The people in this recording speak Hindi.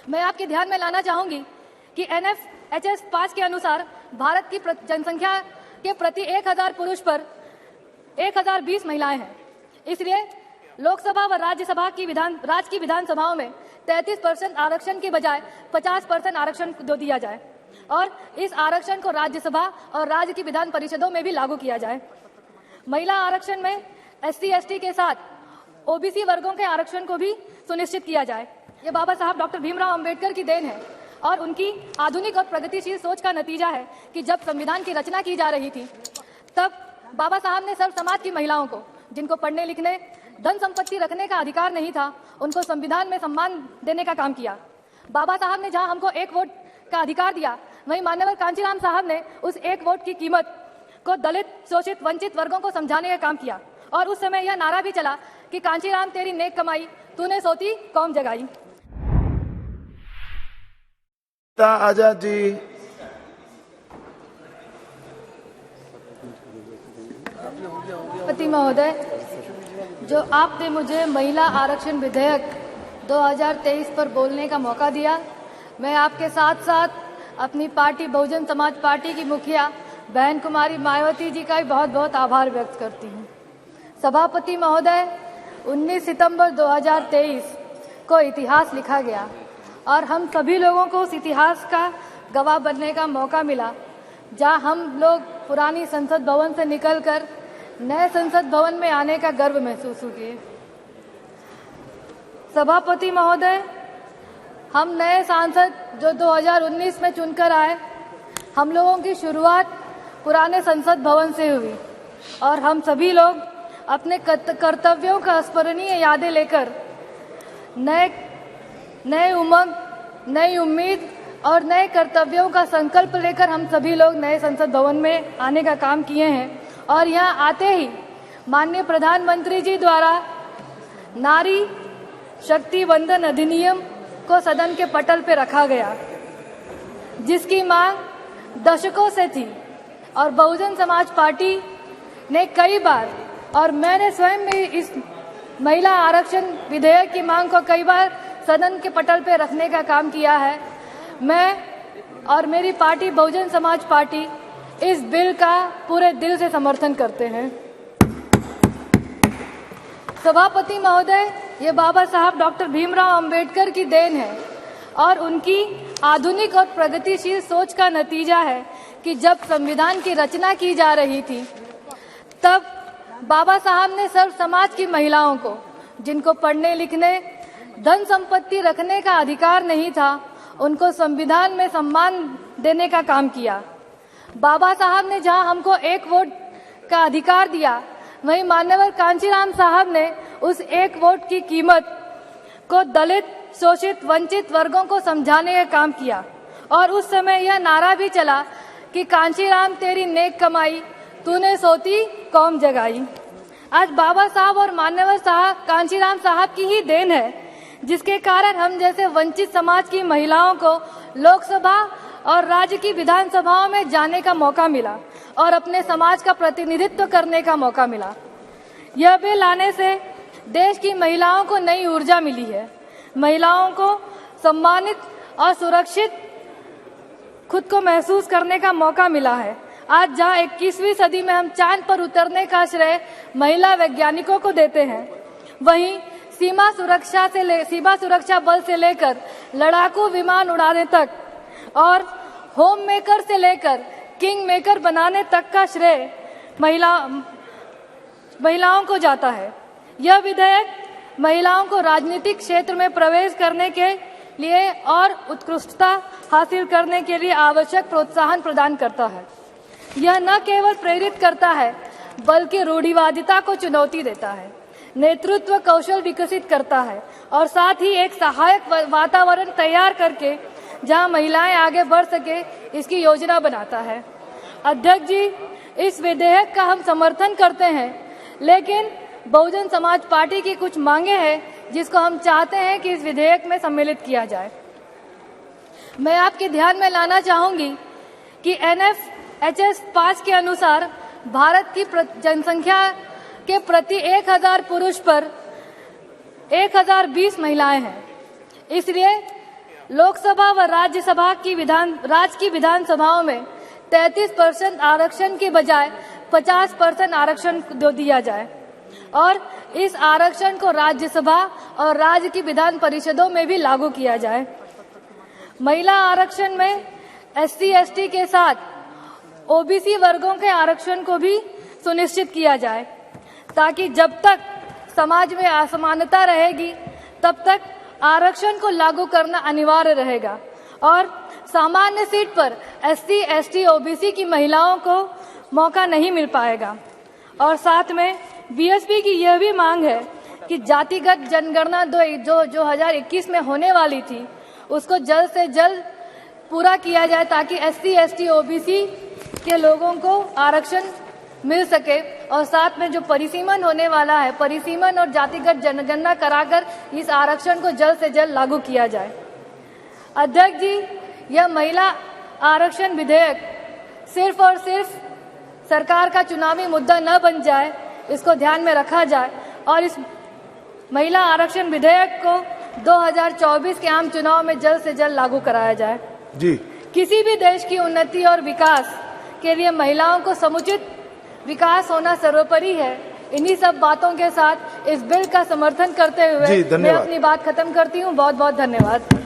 मैं आपके ध्यान में लाना चाहूंगी कि NFHS 5 के अनुसार भारत की जनसंख्या के प्रति 1000 पुरुष पर 1020 महिलाएं हैं। इसलिए लोकसभा व राज्य की विधानसभाओं में 33% आरक्षण के बजाय 50% आरक्षण दो दिया जाए और इस आरक्षण को राज्यसभा और राज्य की विधान परिषदों में भी लागू किया जाए। महिला आरक्षण में SC/ST के साथ OBC वर्गों के आरक्षण को भी सुनिश्चित किया जाए। ये बाबा साहब डॉक्टर भीमराव अंबेडकर की देन है और उनकी आधुनिक और प्रगतिशील सोच का नतीजा है कि जब संविधान की रचना की जा रही थी तब बाबा साहब ने सर्व समाज की महिलाओं को, जिनको पढ़ने लिखने धन संपत्ति रखने का अधिकार नहीं था, उनको संविधान में सम्मान देने का काम किया। बाबा साहब ने जहां हमको एक वोट का अधिकार दिया, वहीं मान्यवर कांचीराम साहब ने उस एक वोट की कीमत को दलित, शोषित, वंचित वर्गों को समझाने का काम किया और उस समय यह नारा भी चला कि कांचीराम तेरी नेक कमाई, तूने सोती कौम जगाई। आजाद जी, पति महोदय, जो आपने मुझे महिला आरक्षण विधेयक 2023 पर बोलने का मौका दिया, मैं आपके साथ साथ अपनी पार्टी बहुजन समाज पार्टी की मुखिया बहन कुमारी मायावती जी का भी बहुत बहुत आभार व्यक्त करती हूँ। सभापति महोदय, 19 सितंबर 2023 को इतिहास लिखा गया और हम सभी लोगों को उस इतिहास का गवाह बनने का मौका मिला, जहां हम लोग पुरानी संसद भवन से निकलकर नए संसद भवन में आने का गर्व महसूस किए। सभापति महोदय, हम नए सांसद जो 2019 में चुनकर आए, हम लोगों की शुरुआत पुराने संसद भवन से हुई और हम सभी लोग अपने कर्तव्यों का स्मरणीय यादें लेकर नए उमंग, नई उम्मीद और नए कर्तव्यों का संकल्प लेकर हम सभी लोग नए संसद भवन में आने का काम किए हैं और यहाँ आते ही माननीय प्रधानमंत्री जी द्वारा नारी शक्ति वंदन अधिनियम को सदन के पटल पर रखा गया, जिसकी मांग दशकों से थी और बहुजन समाज पार्टी ने कई बार, और मैंने स्वयं भी इस महिला आरक्षण विधेयक की मांग को कई बार सदन के पटल पर रखने का काम किया है। मैं और मेरी पार्टी बहुजन समाज पार्टी इस बिल का पूरे दिल से समर्थन करते हैं। सभापति महोदय, ये बाबा साहब डॉक्टर भीमराव अंबेडकर की देन है और उनकी आधुनिक और प्रगतिशील सोच का नतीजा है कि जब संविधान की रचना की जा रही थी तब बाबा साहब ने सर्व समाज की महिलाओं को, जिनको पढ़ने लिखने धन संपत्ति रखने का अधिकार नहीं था, उनको संविधान में सम्मान देने का काम किया। बाबा साहब ने जहां हमको एक वोट का अधिकार दिया, वहीं मान्यवर कांचीराम साहब ने उस एक वोट की कीमत को दलित, शोषित, वंचित वर्गों को समझाने का काम किया और उस समय यह नारा भी चला कि कांचीराम तेरी नेक कमाई, तूने सोती कौम जगाई। आज बाबा साहब और मान्यवर साहब कांचीराम साहब की ही देन है, जिसके कारण हम जैसे वंचित समाज की महिलाओं को लोकसभा और राज्य की विधानसभाओं में जाने का मौका मिला और अपने समाज का प्रतिनिधित्व करने का मौका मिला। यह बिल आने से देश की महिलाओं को नई ऊर्जा मिली है, महिलाओं को सम्मानित और सुरक्षित खुद को महसूस करने का मौका मिला है। आज जहां 21वीं सदी में हम चांद पर उतरने का श्रेय महिला वैज्ञानिकों को देते हैं, वहीं सीमा सुरक्षा बल से लेकर लड़ाकू विमान उड़ाने तक और होम मेकर से लेकर किंग मेकर बनाने तक का श्रेय महिलाओं को जाता है। यह विधेयक महिलाओं को राजनीतिक क्षेत्र में प्रवेश करने के लिए और उत्कृष्टता हासिल करने के लिए आवश्यक प्रोत्साहन प्रदान करता है। यह न केवल प्रेरित करता है बल्कि रूढ़िवादिता को चुनौती देता है, नेतृत्व कौशल विकसित करता है और साथ ही एक सहायक वातावरण तैयार करके जहां महिलाएं आगे बढ़ सके, इसकी योजना बनाता है। अध्यक्ष जी, इस विधेयक का हम समर्थन करते हैं, लेकिन बहुजन समाज पार्टी की कुछ मांगे हैं जिसको हम चाहते हैं कि इस विधेयक में सम्मिलित किया जाए। मैं आपके ध्यान में लाना चाहूंगी कि NFHS 5 के अनुसार भारत की जनसंख्या के प्रति 1000 पुरुष पर 1020 महिलाएं हैं। इसलिए लोकसभा व राज्य की विधानसभाओं में 33% आरक्षण के बजाय 50% आरक्षण दे दिया जाए और इस आरक्षण को राज्यसभा और राज्य की विधान परिषदों में भी लागू किया जाए। महिला आरक्षण में SC/ST के साथ OBC वर्गों के आरक्षण को भी सुनिश्चित किया जाए, ताकि जब तक समाज में असमानता रहेगी तब तक आरक्षण को लागू करना अनिवार्य रहेगा और सामान्य सीट पर SC/ST OBC की महिलाओं को मौका नहीं मिल पाएगा। और साथ में BSP की यह भी मांग है कि जातिगत जनगणना जो 2021 में होने वाली थी उसको जल्द से जल्द पूरा किया जाए, ताकि SC/ST OBC के लोगों को आरक्षण मिल सके। और साथ में जो परिसीमन होने वाला है, परिसीमन और जातिगत जनगणना कराकर इस आरक्षण को जल्द से जल्द लागू किया जाए। अध्यक्ष जी, यह महिला आरक्षण विधेयक सिर्फ और सिर्फ सरकार का चुनावी मुद्दा न बन जाए, इसको ध्यान में रखा जाए और इस महिला आरक्षण विधेयक को 2024 के आम चुनाव में जल्द से जल्द लागू कराया जाए। जी। किसी भी देश की उन्नति और विकास के लिए महिलाओं को समुचित विकास होना सर्वोपरि है। इन्हीं सब बातों के साथ इस बिल का समर्थन करते हुए मैं अपनी बात खत्म करती हूँ। बहुत बहुत धन्यवाद।